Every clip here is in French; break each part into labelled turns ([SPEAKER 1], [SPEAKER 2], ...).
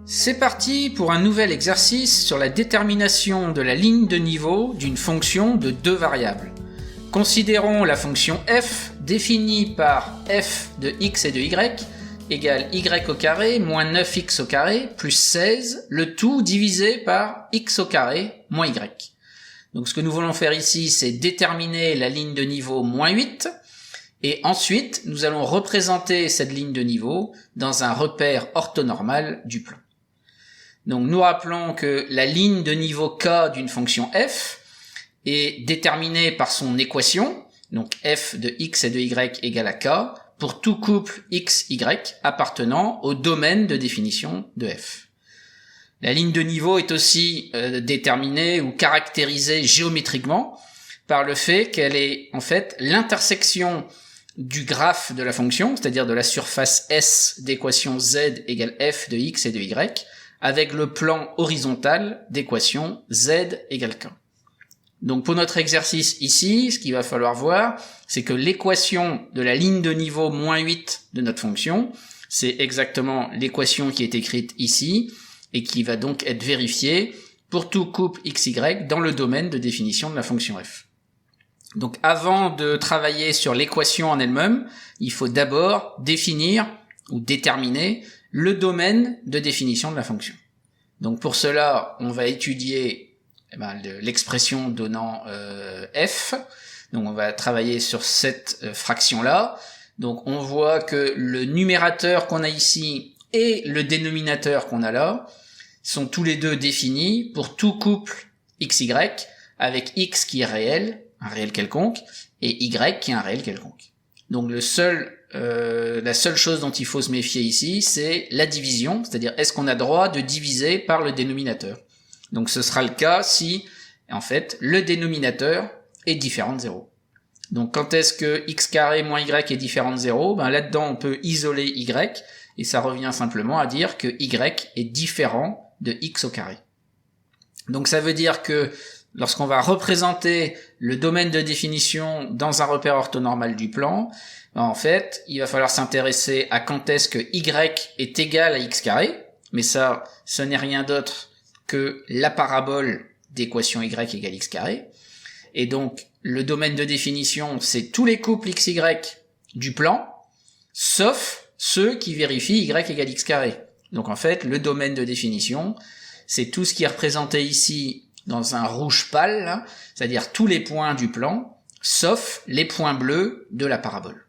[SPEAKER 1] C'est parti pour un nouvel exercice sur la détermination de la ligne de niveau d'une fonction de deux variables. Considérons la fonction f définie par f de x et de y égale y au carré moins 9x au carré plus 16, le tout divisé par x au carré moins y. Donc ce que nous voulons faire ici, c'est déterminer la ligne de niveau moins 8, et ensuite nous allons représenter cette ligne de niveau dans un repère orthonormal du plan. Donc nous rappelons que la ligne de niveau k d'une fonction f est déterminée par son équation, donc f de x et de y égale à k, pour tout couple x, y appartenant au domaine de définition de f. La ligne de niveau est aussi déterminée ou caractérisée géométriquement par le fait qu'elle est en fait l'intersection du graphe de la fonction, c'est-à-dire de la surface S d'équation z égale f de x et de y, avec le plan horizontal d'équation z égale k. Donc pour notre exercice ici, ce qu'il va falloir voir, c'est que l'équation de la ligne de niveau moins 8 de notre fonction, c'est exactement l'équation qui est écrite ici, et qui va donc être vérifiée pour tout couple xy dans le domaine de définition de la fonction f. Donc avant de travailler sur l'équation en elle-même, il faut d'abord définir ou déterminer le domaine de définition de la fonction. Donc pour cela, on va étudier l'expression donnant f. Donc on va travailler sur cette fraction-là. Donc on voit que le numérateur qu'on a ici et le dénominateur qu'on a là sont tous les deux définis pour tout couple xy avec x qui est réel, un réel quelconque, et y qui est un réel quelconque. Donc la seule chose dont il faut se méfier ici, c'est la division, c'est-à-dire est-ce qu'on a droit de diviser par le dénominateur. Donc ce sera le cas si, en fait, le dénominateur est différent de 0. Donc quand est-ce que x carré moins y est différent de 0 ? Là-dedans on peut isoler y, et ça revient simplement à dire que y est différent de x au carré. Donc ça veut dire que lorsqu'on va représenter le domaine de définition dans un repère orthonormal du plan, en fait, il va falloir s'intéresser à quand est-ce que y est égal à x carré, mais ça, ce n'est rien d'autre que la parabole d'équation y égale x carré. Et donc, le domaine de définition, c'est tous les couples xy du plan, sauf ceux qui vérifient y égale x carré. Donc en fait, le domaine de définition, c'est tout ce qui est représenté ici dans un rouge pâle, là, c'est-à-dire tous les points du plan, sauf les points bleus de la parabole.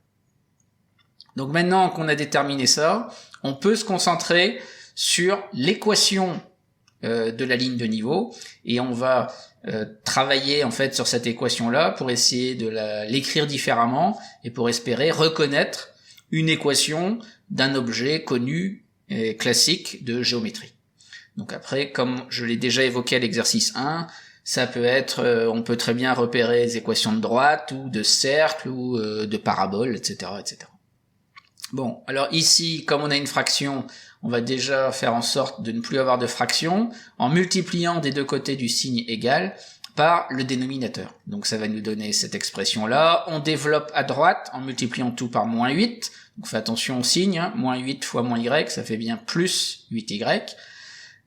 [SPEAKER 1] Donc maintenant qu'on a déterminé ça, on peut se concentrer sur l'équation de la ligne de niveau, et on va travailler en fait sur cette équation-là pour essayer de l'écrire différemment et pour espérer reconnaître une équation d'un objet connu et classique de géométrie. Donc après, comme je l'ai déjà évoqué à l'exercice 1, ça peut être, on peut très bien repérer des équations de droite ou de cercle ou de parabole, etc., etc. Bon, alors ici, comme on a une fraction, on va déjà faire en sorte de ne plus avoir de fraction en multipliant des deux côtés du signe égal par le dénominateur. Donc ça va nous donner cette expression-là. On développe à droite en multipliant tout par moins 8. Donc fais attention au signe, hein. Moins 8 fois moins y, ça fait bien plus 8y.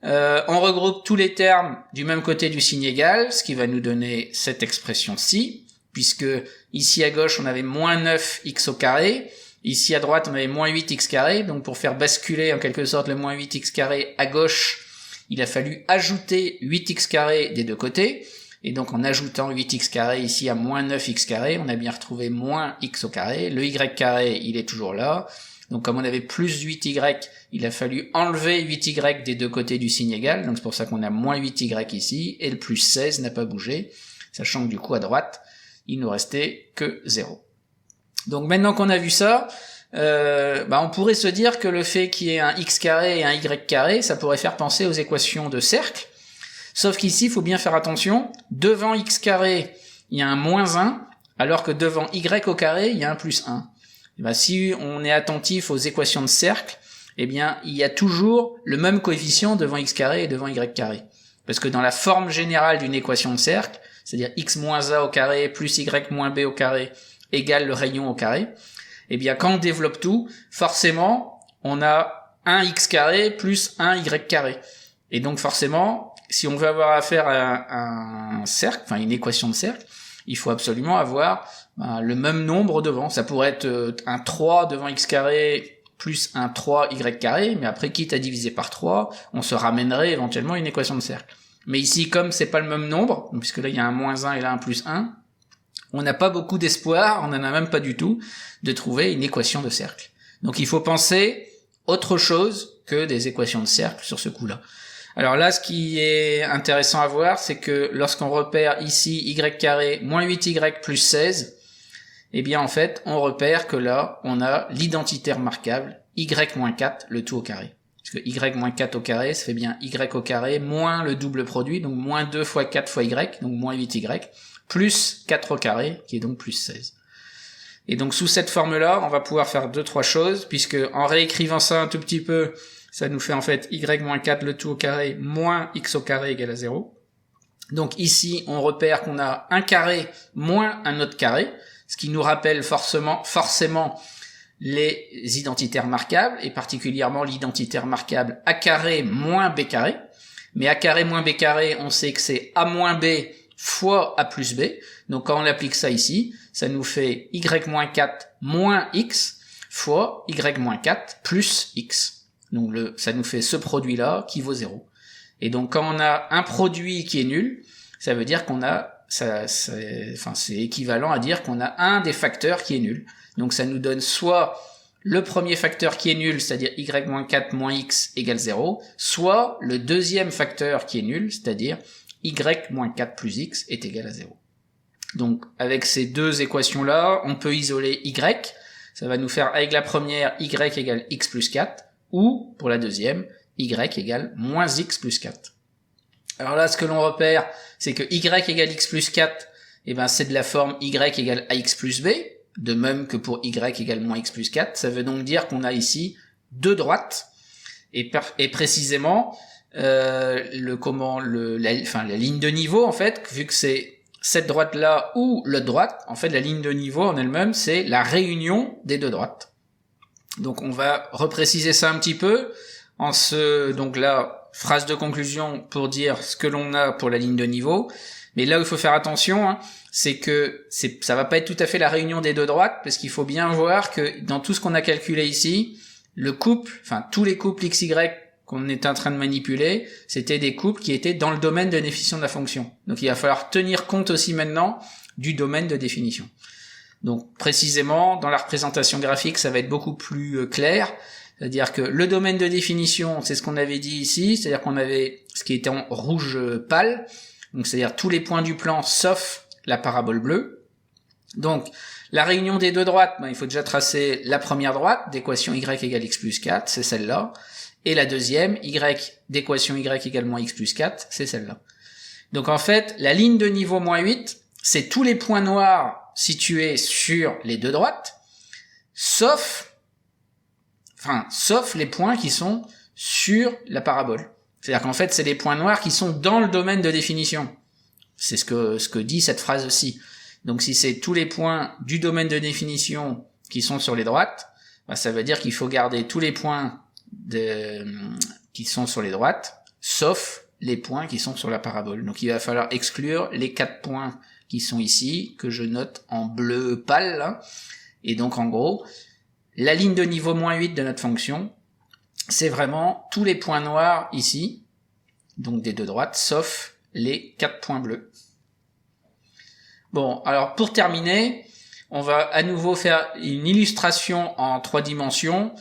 [SPEAKER 1] On regroupe tous les termes du même côté du signe égal, ce qui va nous donner cette expression-ci, puisque ici à gauche on avait moins 9x au carré, ici à droite on avait moins 8x carré, donc pour faire basculer en quelque sorte le moins 8x carré à gauche, il a fallu ajouter 8x carré des deux côtés, et donc en ajoutant 8x carré ici à moins 9x carré, on a bien retrouvé moins x au carré, le y carré il est toujours là, donc comme on avait plus 8y, il a fallu enlever 8y des deux côtés du signe égal, donc c'est pour ça qu'on a moins 8y ici, et le plus 16 n'a pas bougé, sachant que du coup à droite, il nous restait que 0. Donc maintenant qu'on a vu ça, on pourrait se dire que le fait qu'il y ait un x carré et un y carré, ça pourrait faire penser aux équations de cercle, sauf qu'ici, il faut bien faire attention, devant x carré, il y a un moins 1, alors que devant y au carré, il y a un plus 1. Si on est attentif aux équations de cercle, eh bien, il y a toujours le même coefficient devant x carré et devant y carré. Parce que dans la forme générale d'une équation de cercle, c'est-à-dire x moins a au carré plus y moins b au carré égale le rayon au carré, eh bien, quand on développe tout, forcément, on a 1x carré plus 1y carré. Et donc forcément, si on veut avoir affaire à un cercle, enfin une équation de cercle, il faut absolument avoir le même nombre devant. Ça pourrait être un 3 devant x carré plus un 3y carré, mais après, quitte à diviser par 3, on se ramènerait éventuellement à une équation de cercle. Mais ici, comme c'est pas le même nombre, puisque là il y a un moins 1 et là un plus 1, on n'a pas beaucoup d'espoir, on n'en a même pas du tout, de trouver une équation de cercle. Donc il faut penser autre chose que des équations de cercle sur ce coup-là. Alors là, ce qui est intéressant à voir, c'est que lorsqu'on repère ici y carré moins 8y plus 16, eh bien en fait, on repère que là, on a l'identité remarquable y moins 4, le tout au carré. Parce que y moins 4 au carré, ça fait bien y au carré moins le double produit, donc moins 2 fois 4 fois y, donc moins 8y, plus 4 au carré, qui est donc plus 16. Et donc sous cette forme-là, on va pouvoir faire 2-3 choses, puisque en réécrivant ça un tout petit peu, ça nous fait en fait y moins 4 le tout au carré moins x au carré égale à 0. Donc ici, on repère qu'on a un carré moins un autre carré, ce qui nous rappelle forcément les identités remarquables, et particulièrement l'identité remarquable a carré moins b carré. Mais a carré moins b carré, on sait que c'est a moins b fois a plus b. Donc quand on applique ça ici, ça nous fait y moins 4 moins x fois y moins 4 plus x. Donc ça nous fait ce produit-là qui vaut 0. Et donc quand on a un produit qui est nul, ça veut dire qu'on a c'est équivalent à dire qu'on a un des facteurs qui est nul. Donc ça nous donne soit le premier facteur qui est nul, c'est-à-dire y moins 4 moins x égale 0, soit le deuxième facteur qui est nul, c'est-à-dire y moins 4 plus x est égal à 0. Donc avec ces deux équations-là, on peut isoler y, ça va nous faire avec la première y égale x plus 4, ou pour la deuxième, y égale moins x plus 4. Alors là, ce que l'on repère, c'est que y égale x plus 4, eh ben, c'est de la forme y égale ax plus b, de même que pour y égale moins x plus 4. Ça veut donc dire qu'on a ici deux droites, et précisément, la ligne de niveau, en fait, vu que c'est cette droite-là ou l'autre droite, en fait, la ligne de niveau en elle-même, c'est la réunion des deux droites. Donc on va repréciser ça un petit peu, donc là, phrase de conclusion pour dire ce que l'on a pour la ligne de niveau. Mais là où il faut faire attention, c'est que ça va pas être tout à fait la réunion des deux droites, parce qu'il faut bien voir que dans tout ce qu'on a calculé ici, le couple, enfin tous les couples XY qu'on est en train de manipuler, c'était des couples qui étaient dans le domaine de définition de la fonction. Donc il va falloir tenir compte aussi maintenant du domaine de définition. Donc précisément, dans la représentation graphique, ça va être beaucoup plus clair. C'est-à-dire que le domaine de définition, c'est ce qu'on avait dit ici, c'est-à-dire qu'on avait ce qui était en rouge pâle, donc c'est-à-dire tous les points du plan sauf la parabole bleue. Donc la réunion des deux droites, il faut déjà tracer la première droite d'équation y égale x plus 4, c'est celle-là, et la deuxième, d'équation y égale moins x plus 4, c'est celle-là. Donc en fait, la ligne de niveau moins 8, c'est tous les points noirs situés sur les deux droites, sauf les points qui sont sur la parabole. C'est-à-dire qu'en fait, c'est les points noirs qui sont dans le domaine de définition. C'est ce que dit cette phrase-ci. Donc si c'est tous les points du domaine de définition qui sont sur les droites, ça veut dire qu'il faut garder tous les points qui sont sur les droites, sauf les points qui sont sur la parabole. Donc il va falloir exclure les 4 points qui sont ici, que je note en bleu pâle, là. Et donc en gros, la ligne de niveau moins 8 de notre fonction, c'est vraiment tous les points noirs ici, donc des deux droites, sauf les 4 points bleus. Bon, alors pour terminer, on va à nouveau faire une illustration en 3 dimensions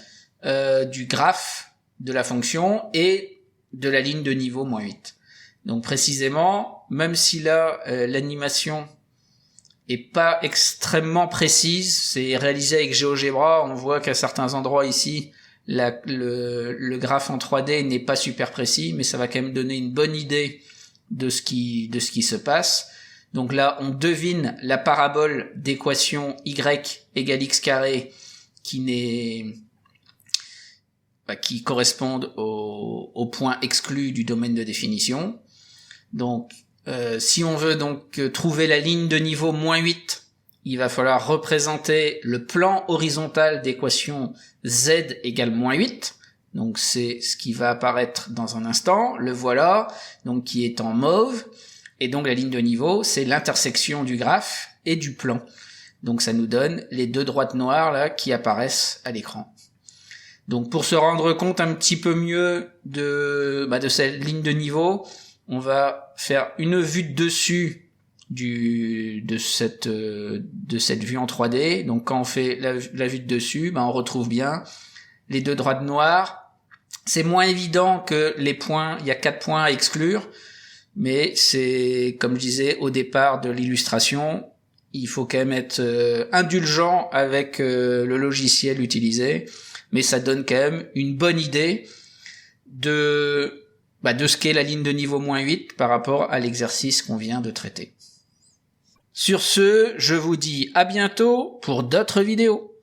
[SPEAKER 1] du graphe de la fonction et de la ligne de niveau moins 8. Donc précisément, même si là, l'animation est pas extrêmement précise, c'est réalisé avec GeoGebra, on voit qu'à certains endroits ici, le graphe en 3D n'est pas super précis, mais ça va quand même donner une bonne idée de ce qui se passe. Donc là, on devine la parabole d'équation y égale x carré qui correspondent au point exclu du domaine de définition. Donc, si on veut donc trouver la ligne de niveau moins 8, il va falloir représenter le plan horizontal d'équation z égale moins 8. Donc c'est ce qui va apparaître dans un instant. Le voilà, donc qui est en mauve. Et donc la ligne de niveau, c'est l'intersection du graphe et du plan. Donc ça nous donne les deux droites noires là qui apparaissent à l'écran. Donc pour se rendre compte un petit peu mieux de cette ligne de niveau, on va faire une vue de dessus de cette vue en 3D. Donc quand on fait la vue de dessus, on retrouve bien les deux droites noires. C'est moins évident que les points, il y a 4 points à exclure, mais c'est, comme je disais au départ de l'illustration, il faut quand même être indulgent avec le logiciel utilisé, mais ça donne quand même une bonne idée de ce qu'est la ligne de niveau -8 par rapport à l'exercice qu'on vient de traiter. Sur ce, je vous dis à bientôt pour d'autres vidéos.